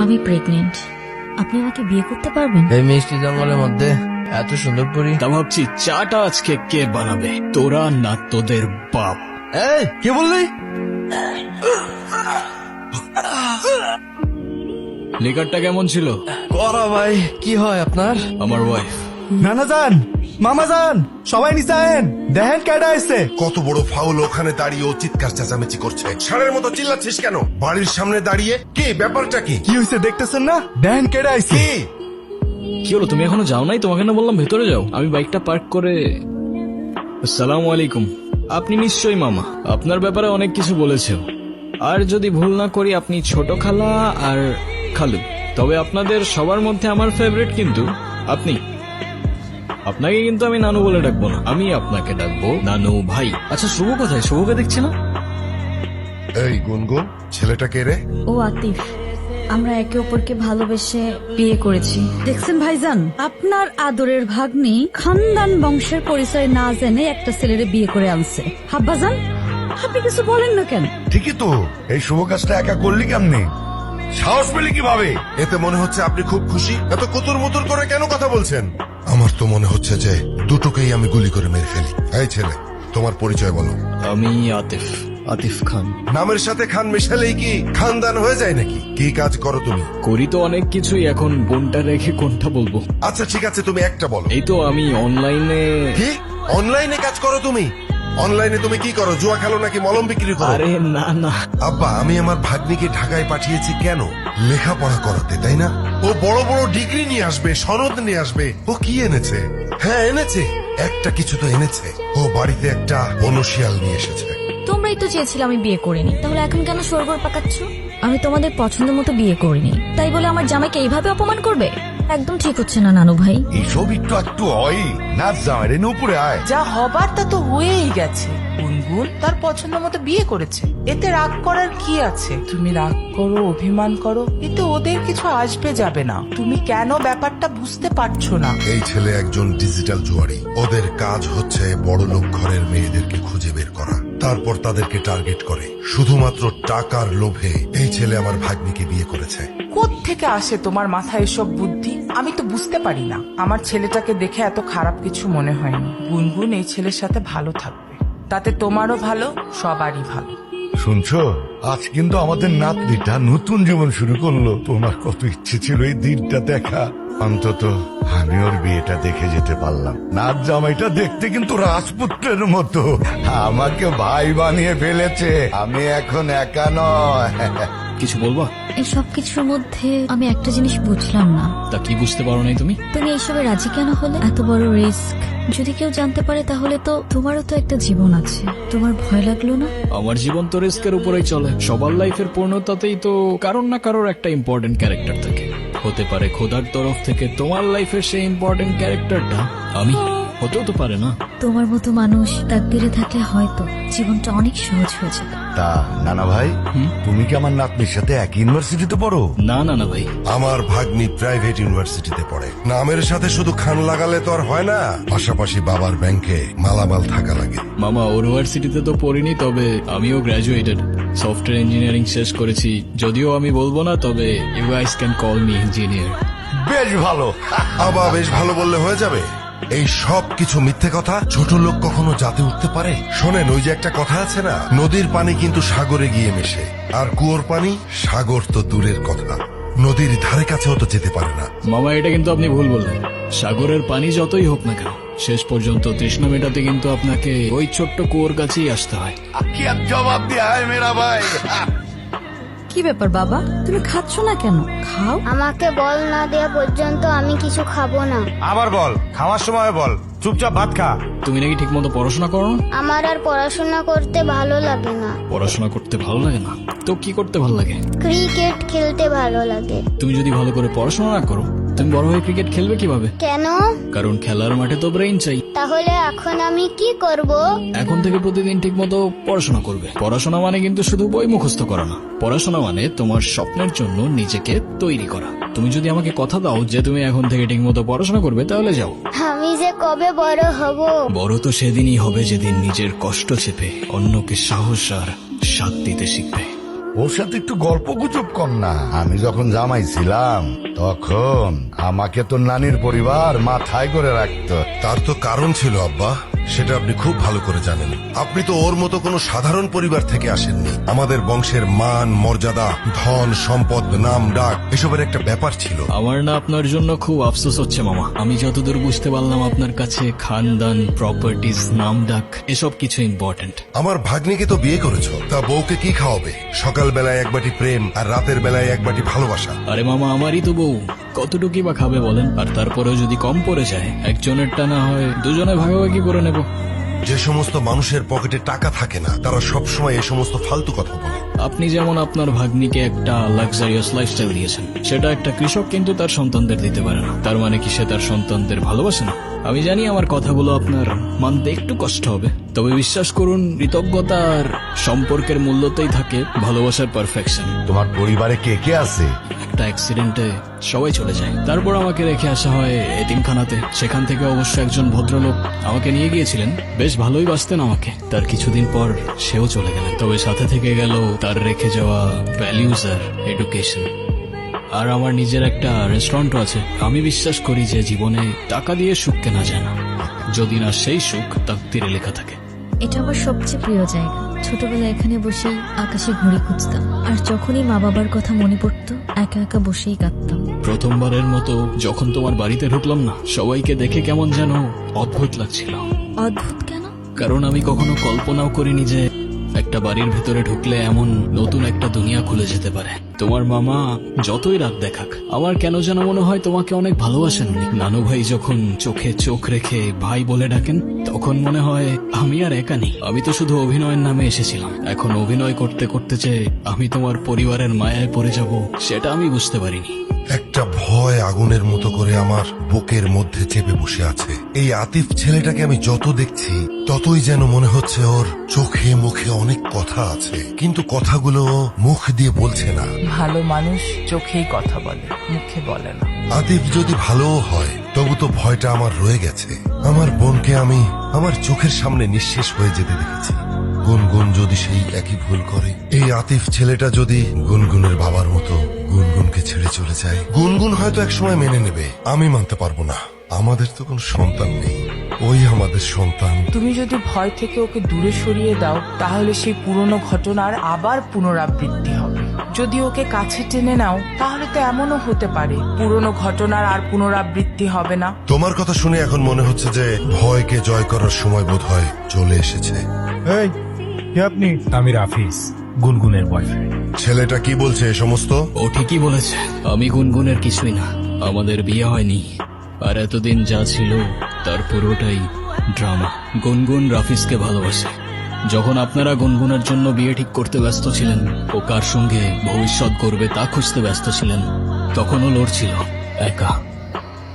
আমি প্রেগনেন্ট। আপনি আমাকে বিয়ে করতে পারবেন? এই মিষ্টি জঙ্গলের মধ্যে এত সুন্দর পরি। তা ভাবছি চাটা আজকে কে বানাবে, তোরা না তোদের বাপ? এই কে বললি? লিকারটা কেমন ছিল? করা ভাই, কি হয় আপনার? আমার ওয়াইফ। নানা যান, মামা যান, সবাই নিচে আয়েন, দেখেন কেডা আসছে। কত বড় ফাউল, ওখানে দাঁড়িয়ে ও চিৎকার চেঁচামেচি করছে। ষাঁড়ের মতো চিল্লাচ্ছিস কেন বাড়ির সামনে দাঁড়িয়ে? কি ব্যাপারটা কি? কি হয়েছে দেখতেছেন না? দেখেন কেডা আসছে। কি কি হলো, তুমি এখনো যাও নাই? তোমাকে না বললাম ভেতরে যাও। আমি বাইকটা পার্ক করে। আসসালামু আলাইকুম। আপনি নিশ্চয়ই মামা, আপনার ব্যাপারে অনেক কিছু বলেছে। আর যদি ভুল না করি আপনি ছোট খালা আর খালু। তবে আপনাদের সবার মধ্যে আমার ফেভারিট কিন্তু আপনি। আপনাকে কিন্তু আমি নানু বলে ডাকবো না, আমি আপনাকে ডাকবো নানু ভাই। আচ্ছা শুভ কোথায়? শুভকে দেখছি না। এই গুনগুন, ছেলেটা কে রে? ও আতিফ। আমরা একে অপরকে ভালোবেসে বিয়ে করেছি। দেখছেন ভাইজান, আপনার আদরের ভাগ্নি খানদান বংশের পরিচয় না জেনে একটা ছেলেরে বিয়ে করে আনছে। হাব্বাজান, আপনি কিছু বলেন না কেন? ঠিকই তো, এই শুভ কাজটা একা করলি কেমনে? সাহস পেলি কিভাবে? এতে মনে হচ্ছে আপনি খুব খুশি। এত কুতুর মুতুর করে কেন কথা বলছেন? আমার তো মনে হচ্ছে যে দুটোকেই আমি গুলি করে মেরে ফেলি। এই ছেলে, তোমার পরিচয় বলো। আমি আতিফ, আতিফ খান। নামের সাথে খান মেশালেই কি খানদান হয়ে যায় নাকি? কি কাজ করো তুমি? করি তো অনেক কিছুই, এখন কোনটা রেখে কোনটা বলবো? আচ্ছা ঠিক আছে, তুমি একটা বলো। এই তো আমি অনলাইনে। কি অনলাইনে কাজ করো তুমি? অনলাইনে তুমি কি করো? জুয়া খেলো নাকি মলম বিক্রি করো? আরে না না, আব্বা, আমি আমার ভাগ্নিকে ঢাকায় পাঠিয়েছি কেন? লেখাপড়া করাতে, তাই না? ও বড় বড় ডিগ্রি নিয়ে আসবে, সনদ নিয়ে আসবে। ও কি এনেছে? হ্যাঁ এনেছে, একটা কিছু তো এনেছে। ও বাড়িতে একটা বনশিয়াল নিয়ে এসেছে। তোমরাই তো চেয়েছিলে আমি বিয়ে করিনি, তাহলে এখন কেন সরগর পাকাচ্ছ? আমি তোমাদের পছন্দ মতো বিয়ে করিনি, তাই বলে আমার জামাইকে এইভাবে অপমান করবে? একদম ঠিক হচ্ছে না নানু ভাই। এইসব একটু একটু হয় না, জামাই রে উপরে আয়। যা হবার তা তো হয়েই গেছে। গুনগুন তার পছন্দ মতো বিয়ে করেছে, এতে রাগ করার কি আছে? তুমি রাগ করো, অভিমান করো, এতে ওদের কিছু আসবে যাবে না। তুমি কেন ব্যাপারটা বুঝতে পারছো না? এই ছেলে একজন ডিজিটাল জুয়ারি। ওদের কাজ হচ্ছে বড় লোক ঘরের মেয়েদেরকে খুঁজে বের করা, তারপর তাদেরকে টার্গেট করে। শুধুমাত্র টাকার লোভে এই ছেলে আমার ভাগ্নিকে বিয়ে করেছে। কোত্থেকে আসে তোমার মাথায় এসব বুদ্ধি? আমি তো বুঝতে পারি না। আমার ছেলেটাকে দেখে এত খারাপ কিছু মনে হয়নি। গুনগুন এই ছেলের সাথে ভালো থাকবে, তাতে তোমারও ভালো, সবারই ভালো। শুনছো, আজ কিন্তু আমাদের নাতনিটা নতুন জীবন শুরু করলো। তোমার কত ইচ্ছে ছিল এই দিনটা দেখা। অন্তত আমি ওর বিয়েটা দেখে যেতে পারলাম। নাচ জামাইটা দেখতে কিন্তু রাজপুত্রের মতো। আমাকে ভাই বানিয়ে ফেলেছে। আমি এখন একা নয়। কিছু বলবা? এই সব কিছুর মধ্যে আমি একটা জিনিস বুঝলাম না। তা কি বুঝতে পারো নাই তুমি? তুমি এইসবে রাজি কেন হলে? এত বড় রিস্ক যদি কেউ জানতে পারে তাহলে তো তোমারও তো একটা জীবন আছে। তোমার ভয় লাগলো না? আমার জীবন তো রিস্কের উপরেই চলে। সবার লাইফের পূর্ণতাতেই তো কারোর না কারোর একটা ইম্পর্টেন্ট ক্যারেক্টার থাকে। হতে পারে খোদার তরফ থেকে তোমার লাইফের সেই ইম্পর্টেন্ট ক্যারেক্টারটা আমি, হতেও তো পারে না। তোমার মতো মানুষ তাকদিরে থাকলে হয়তো জীবনটা অনেক সহজ হয়ে যাবে। তা নানা ভাই, তুমি কি আমার নাতনির সাথে এক ইউনিভার্সিটিতে পড়ো? না না না ভাই, আমার ভাগ্নি প্রাইভেট ইউনিভার্সিটিতে পড়ে। নামের সাথে শুধু খান লাগালে তো আর হয় না, পাশাপাশি বাবার ব্যাংকে মালামাল থাকা লাগে। মামা ইউনিভার্সিটিতে তো পড়িনি, তবে আমিও গ্রাজুয়েটেড। সফটওয়্যার ইঞ্জিনিয়ারিং শেষ করেছি। যদিও আমি বলবো না, তবে you guys can call me engineer. বেশ ভালো। আবা, বেশ ভালো বললে হয়ে যাবে? এই সব কিছু মিথ্যে কথা। ছোট লোক কখনো জাতে উঠতে পারে? শোনেন, ওই যে একটা কথা আছে না, নদীর পানি কিন্তু সাগরে গিয়ে মেশে, আর কুয়োর পানি সাগর তো দূরের কথা, নদীর ধারে কাছেও তো যেতে পারে না। মামা এটা কিন্তু আপনি ভুল বললেন। সাগরের পানি যতই হোক না কেন, শেষ পর্যন্ত তৃষ্ণা মেটাতে কিন্তু আপনাকে ওই ছোট্ট কুয়োর কাছেই আসতে হয়। কি আর জবাব দিয়া হয় মেরা ভাই। কি ব্যাপার বাবা, তুমি খাচ্ছ না কেন? খাও। আমাকে বল না দেওয়া পর্যন্ত আমি কিছু খাবো না। আবার বল, খাওয়ার সময় বল, চুপচাপ ভাত খা। তুমি নাকি ঠিক মতো পড়াশোনা করো না? আমার আর পড়াশোনা করতে ভালো লাগে না। পড়াশোনা করতে ভালো লাগে না তো কি করতে ভালো লাগে? ক্রিকেট খেলতে ভালো লাগে। তুমি যদি ভালো করে পড়াশোনা না করো, তুমি বড় হয়ে ক্রিকেট খেলবে কিভাবে? কেন? কারণ খেলার মাঠে তো ব্রেইন চাই। তাহলে এখন আমি কি করব? এখন থেকে প্রতিদিন ঠিক মতো পড়াশোনা করবে। পড়াশোনা মানে কিন্তু শুধু বই মুখস্থ করা না। পড়াশোনা মানে তোমার স্বপ্নের জন্য নিজেকে তৈরি করা। তুমি যদি আমাকে কথা দাও যে তুমি এখন থেকে ঠিক মতো পড়াশোনা করবে, তাহলে যাও। আমি যে কবে বড় হব? বড় তো সেদিনই হবে যেদিন নিজের কষ্ট চেপে অন্যকে সাহস আর সাথ দিতে শিখবে। ওর সাথে একটু গল্প গুজব কর না। আমি যখন জামাই ছিলাম তখন আমাকে তো নানির পরিবার মাথায় করে রাখতো। তার তো কারণ ছিল আব্বা, সেটা আপনি খুব ভালো করে জানেন। আপনি তো ওর মতো কোনো সাধারণ পরিবার থেকে আসেননি। আমাদের বংশের মান মর্যাদা, ধন সম্পদ, নাম ডাক এসবের একটা ব্যাপার ছিল। আমার না আপনার জন্য খুব আফসোস হচ্ছে মামা। আমি যতদূর বুঝতে পারলাম আপনার কাছে খানদান, প্রপার্টিজ, নাম ডাক এসব কিছু ইম্পর্টেন্ট। আমার ভাগ্নিকে তো বিয়ে করেছো, তা বউকে কি খাওয়াবে? সকাল বেলায় এক বাটি প্রেম আর রাতের বেলায় এক বাটি ভালোবাসা। আরে মামা, আমারই তো বউ, কতটুকুই বা খাবে বলেন? আর তারপরেও যদি কম পড়ে যায়, একজনেরটা না হয় দুজনে ভাগাভাগি করে নেব। যে সমস্ত মানুষের পকেটে টাকা থাকে না, তারা সব সময় এই সমস্ত ফালতু কথা বলে। আপনি যেমন আপনার ভাগ্নিকে একটা লাক্সারিয়াস লাইফস্টাইল দিয়েছেন, সেটা একটা কৃষক কিন্তু তার সন্তানদের দিতে পারে না। তার মানে কি সে তার সন্তানদের ভালোবাসে না? আমি জানি আমার কথাগুলো আপনার মানতে একটু কষ্ট হবে, তবে বিশ্বাস করুন, কৃতজ্ঞতা আর সম্পর্কের মূল্যতেই থাকে ভালোবাসার পারফেকশন। তোমার পরিবারে কে কে আছে? একটা অ্যাক্সিডেন্টে সবাই চলে যায়, তারপর আমাকে রেখে আসা হয় এতিমখানাতে। সেখান থেকে অবশ্য একজন ভদ্রলোক আমাকে নিয়ে গিয়েছিলেন, বেশ ভালোই বাসতেন আমাকে। তার কিছুদিন পর সেও চলে গেলেন, তবে সাথে থেকে গেল তার রেখে যাওয়া ভ্যালিউজ আর এডুকেশন। আর আমার নিজের একটা রেস্টুরেন্টও আছে। আমি বিশ্বাস করি যে জীবনে টাকা দিয়ে সুখ কেনা যায় না, যদি না সেই সুখ তাকদীরে লেখা থাকে। এটা আমার সবচেয়ে প্রিয় জায়গা। ছোটবেলায় এখানে বসেই আকাশে ঘুড়ি খুঁজতাম, আর যখনই মা বাবার কথা মনে পড়তো একা একা বসেই কাঁদতাম। প্রথমবারের মতো যখন তোমার বাড়িতে ঢুকলাম না, সবাইকে দেখে কেমন যেন অদ্ভুত লাগছিল। অদ্ভুত কেন? কারণ আমি কখনো কল্পনাও করিনি যে একটা বাড়ির ভেতরে ঢুকলে এমন নতুন একটা দুনিয়া খুলে যেতে পারে। তোমার মামা যতই রাগ দেখাক, আমার কেন যেন মনে হয় তোমাকে অনেক ভালোবাসেন উনি। নানু ভাই যখন চোখে চোখ রেখে ভাই বলে ডাকেন, তখন মনে হয় আমি আর একা নেই। আমি তো শুধু অভিনয়ের নামে এসেছিলাম, এখন অভিনয় করতে করতে যে আমি তোমার পরিবারের মায়ায় পড়ে যাব, সেটা আমি বুঝতে পারিনি। একটা ভয় আগুনের মতো করে আমার বুকের মধ্যে চেপে বসে আছে। এই আতিফ ছেলেটাকে আমি যত দেখছি, ততই যেন মনে হচ্ছে ওর চোখে মুখে অনেক কথা আছে, কিন্তু কথাগুলো মুখ দিয়ে বলছে না। ভালো মানুষ চোখেই কথা বলে, মুখে বলে না। আতিফ যদি ভালোও হয়, তবু তো ভয়টা আমার রয়ে গেছে। আমার বোনকে আমি আমার চোখের সামনে নিঃশেষ হয়ে যেতে দেখেছি। গুনগুন যদি সেই একই ভুল করে, এই আতিফ ছেলেটা যদি গুনগুনের বাবার মতো গুনগুনকে ছেড়ে চলে যায়, গুনগুন হয়তো একসময় মেনে নেবে, আমি মানতে পারবো না। আমাদের তো কোনো সন্তান নেই, ওই আমাদের সন্তান। তুমি যদি ভয় থেকে ওকে দূরে সরিয়ে দাও, তাহলে সেই পুরনো ঘটনার আবার পুনরাবৃত্তি হবে। যদি ওকে কাছে টেনে নাও, তাহলে তো এমনও হতে পারে পুরনো ঘটনার আর পুনরাবৃত্তি হবে না। তোমার কথা শুনে এখন মনে হচ্ছে যে ভয়কে জয় করার সময় বোধহয় চলে এসেছে। এই কে আপনি? আমি রাফিজ, গুনগুনের বয়ফ্রেন্ড। ছেলেটা কি বলছে এ সমস্ত? ও ঠিকই বলেছে, আমি গুনগুনের কিছুই না। আমাদের বিয়ে হয়নি, আর এতদিন যা ছিল তার পুরোটাই ড্রামা। গুনগুন রাফিজকে ভালোবাসে। যখন আপনারা গুনগুনের জন্য বিয়ে ঠিক করতে ব্যস্ত ছিলেন, ও কার সঙ্গে ভবিষ্যৎ করবে তা খুঁজতে ব্যস্ত ছিলেন, তখনও লড়ছিল একা।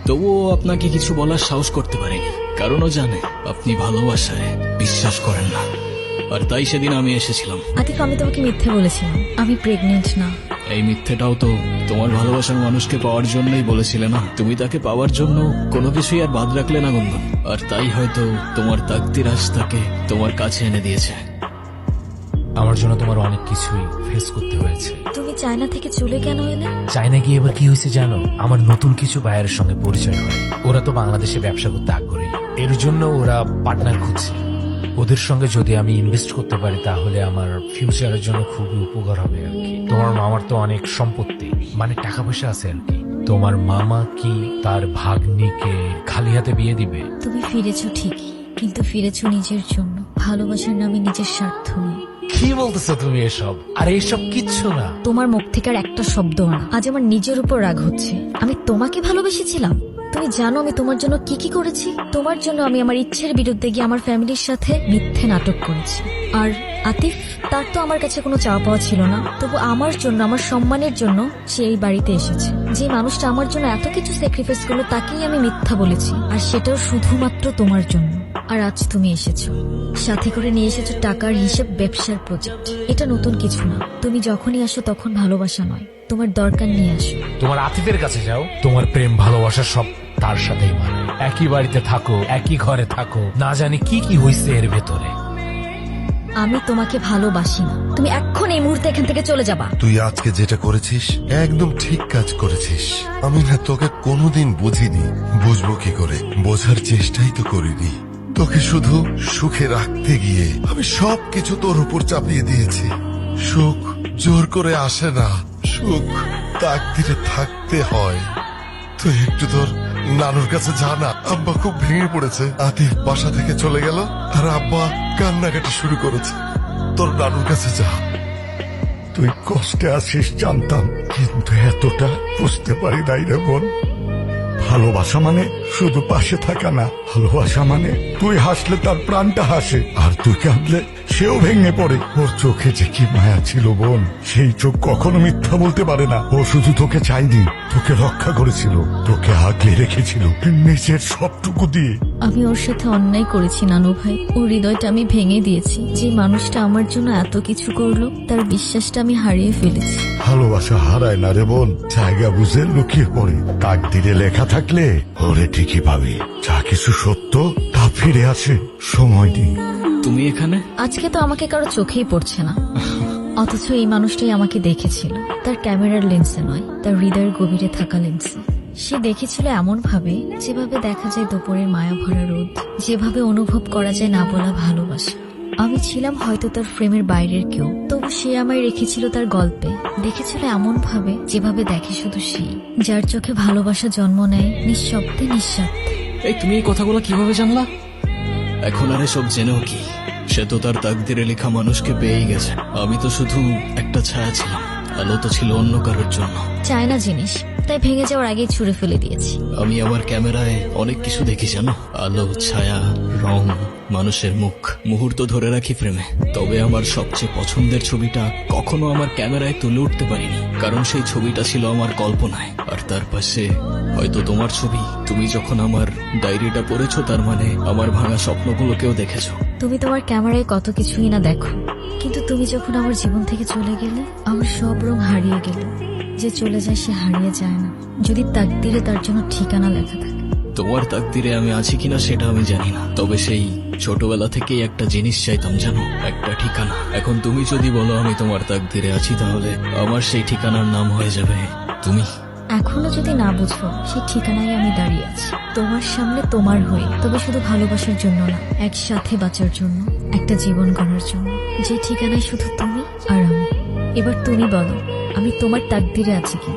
তবুও আপনাকে কিছু বলার সাহস করতে পারেনি, কারণ ও জানে আপনি ভালোবাসায় বিশ্বাস করেন না। আর তাই সেদিন আমি এসেছিলাম। আতিফ, আমি তোমাকে মিথ্যে বলেছিলাম, আমি প্রেগনেন্ট না। এই মিথ্যেটাও তো তোমার ভালোবাসার মানুষকে পাওয়ার জন্যই বলেছিলে না? তুমি তাকে পাওয়ার জন্য কোনো কিছুই আর বাদ রাখলে না গুনগুন, আর তাই হয়তো তোমার তাকদীর আজ তাকে তোমার কাছে এনে দিয়েছে। আমার জন্য তোমার অনেক কিছুই ফেস করতে হয়েছে। তুমি চায়না থেকে চলে কেন এলে? চায়না গিয়ে এবার কি হয়েছে জানো? আমার নতুন কিছু বায়ারের সঙ্গে পরিচয় হয়। ওরা তো বাংলাদেশে ব্যবসা করতে আগ্রহী, এর জন্য ওরা পার্টনার খুঁজছে। ওদের সঙ্গে যদি আমি ইনভেস্ট করতে পারি, তাহলে আমার ফিউচারের জন্য খুবই উপকার হবে আর কি। তোমার মামার তো অনেক সম্পত্তি, মানে টাকা পয়সা আছে আর কি। তোমার মামা কি তার ভাগ্নিকে খালি হাতে বিয়ে দিবে? তুমি ফিরেছো ঠিকই, কিন্তু ফিরেছো নিজের জন্য। ভালোবাসার নামে নিজের স্বার্থ নয়। কি বলতেছো তুমি এসব? আর এসব কিচ্ছু না। তোমার মুখ থেকে আর একটা শব্দ না। আজ আমার নিজের উপর রাগ হচ্ছে। আমি তোমাকে ভালোবেসেছিলাম। তুমি জানো আমি তোমার জন্য কি কি করেছি? তোমার জন্য আমি আমার ইচ্ছের বিরুদ্ধে গিয়ে আমার ফ্যামিলির সাথে মিথ্যে নাটক করেছি। আর আতিফ, তার তো আমার কাছে কোনো চাওয়া পাওয়া ছিল না, তবু আমার জন্য, আমার সম্মানের জন্য সে এই বাড়িতে এসেছে। যে মানুষটা আমার জন্য এত কিছু স্যাক্রিফাইস করলো, তাকেই আমি মিথ্যা বলেছি, আর সেটাও শুধুমাত্র তোমার জন্য। আর আজ তুমি এসেছো, সাথে করে নিয়ে এসেছো টাকার হিসেব, ব্যবসার প্রজেক্ট। এটা নতুন কিছু না। তুমি যখনই আসো তখন ভালোবাসা নয়, তোমার দরকার নিয়ে আসো। তোমার আতিফের কাছে যাও, তোমার প্রেম ভালোবাসা সব তার সাথেই মানে। একই বাড়িতে থাকো, একই ঘরে থাকো, না জানি কি কি হয়েছে এর ভেতরে। আমি তোমাকে ভালোবাসি না। তুমি এখন এই মুহূর্তে এখান থেকে চলে যাবা। তুই আজকে যেটা করেছিস একদম ঠিক কাজ করেছিস। আমি না তোকে কোনোদিন বুঝিনি, বুঝবো কি করে, বোঝার চেষ্টাই তো করিনি। তোকে শুধু সুখে রাখতে গিয়ে আমি সবকিছু তোর উপর চাপিয়ে দিয়েছি। সুখ জোর করে আসে না, সুখ তাকদিরে থাকতে হয়। তুই একটু তোর নানুর কাছে যা না। আব্বা খুব ভেঙে পড়েছে। আতিফ বাসা থেকে চলে গেল আর আব্বা কান্নাকাটি শুরু করেছে। তোর নানুর কাছে যা। তুই কষ্টে আছিস জানতাম, কিন্তু এতটা বুঝতে পারি নাই রে বোন। ভালোবাসা মানে শুধু পাশে থাকা না, ভালোবাসা মানে তুই হাসলে তার প্রাণটা হাসে, আর তুই কাঁদলে সেও ভেঙে পড়ে। ওর চোখে যে কি মায়া ছিল বোন, সেই চোখ কখনো মিথ্যা বলতে পারে না। ও শুধু তোকে চাইনি, তোকে রক্ষা করেছিল, তোকে আগলে রেখেছিল নিজের সবটুকু দিয়ে। আমি ওর সাথে অন্যায় করেছি নানু ভাই। ওর হৃদয়টা আমি ভেঙে দিয়েছি। যে মানুষটা আমার জন্য এত কিছু করলো, তার বিশ্বাসটা আমি হারিয়ে ফেলেছি। ভালোবাসা হারায় না রে বোন, জায়গা বুঝে লুকিয়ে পড়ে। তাকদিরে লেখা থাকলে ওরে ঠিকই পাবি। যা কিছু সত্য তা ফিরে আসে, সময় দিন। তুমি এখানে? আজকে তো আমাকে কারো চোখেই পড়ছে না, অথচ এই মানুষটাই আমাকে দেখেছিল। তার ক্যামেরার লেন্সে নয়, তার হৃদয়ের গভীরে থাকা লেন্সে। সে দেখেছিল এমন ভাবে যেভাবে দেখা যায় দুপুরের মায়া ভরা রোদ, যেভাবে অনুভব করা যায় না বলা ভালোবাসা। আমি ছিলাম হয়তো তার ফ্রেমের বাইরের কেউ, তবু সে আমায় রেখেছিল তার গল্পে। দেখেছিল এমন ভাবে যেভাবে দেখে শুধু সেই, যার চোখে ভালোবাসা জন্ম নেয় নিঃশব্দে নিঃস্বার্থে। এই তুমি এই কথাগুলো কিভাবে জানলা? এখন আর এসব জেনেও কি? সে তো তার তাকদিরে লেখা মানুষকে পেয়েই গেছে। আমি তো শুধু একটা ছায়া ছিলাম, আলো তো ছিল অন্য কারোর জন্য। চায়না জিনিস, তাই ভেঙে যাওয়ার আগেই ছুঁড়ে ফেলে দিয়েছি। আমি আমার ক্যামেরায় অনেক কিছু দেখি জানো, আলো, ছায়া, রং, মানুষের মুখ, মুহূর্ত ধরে রাখি ফ্রেমে। তবে আমার সবচেয়ে পছন্দের ছবিটা কখনো আমার ক্যামেরায় তুলে উঠতে পারিনি, কারণ সেই ছবিটা ছিল আমার কল্পনায়। আর তার পাশে হয়তো তোমার ছবি। তুমি যখন আমার ডায়েরিটা পড়েছো, তার মানে আমার ভাঙা স্বপ্নগুলোকেও দেখেছো। তুমি তোমার ক্যামেরায় কত কিছুই না দেখো, কিন্তু তুমি যখন আমার জীবন থেকে চলে গেলে, আমার সব রং হারিয়ে গেল। যে চলে যায় সে হারিয়ে যায় না, যদি তাকদিরে তার জন্য ঠিকানা লেখা থাকে। তোমার তাকদিরে আমি আছি কিনা সেটা আমি জানি না, তবে সেই ছোটবেলা থেকেই একটা জিনিস চাইতাম জানো, একটা ঠিকানা। এখন তুমি যদি বলো আমি তোমার তাকদিরে আছি, তাহলে আমার সেই ঠিকানার নাম হয়ে যাবে তুমি। এখনো যদি না বুঝো, সেই ঠিকানায় আমি দাঁড়িয়ে আছি, তোমার সামনে, তোমার হয়ে। তবে শুধু ভালোবাসার জন্য না, একসাথে বাঁচার জন্য, একটা জীবন গড়ার জন্য। যে ঠিকানায় শুধু তুমি আর আমি। এবার তুমি বলো, আমি তোমার তাকদিরে আছি কি?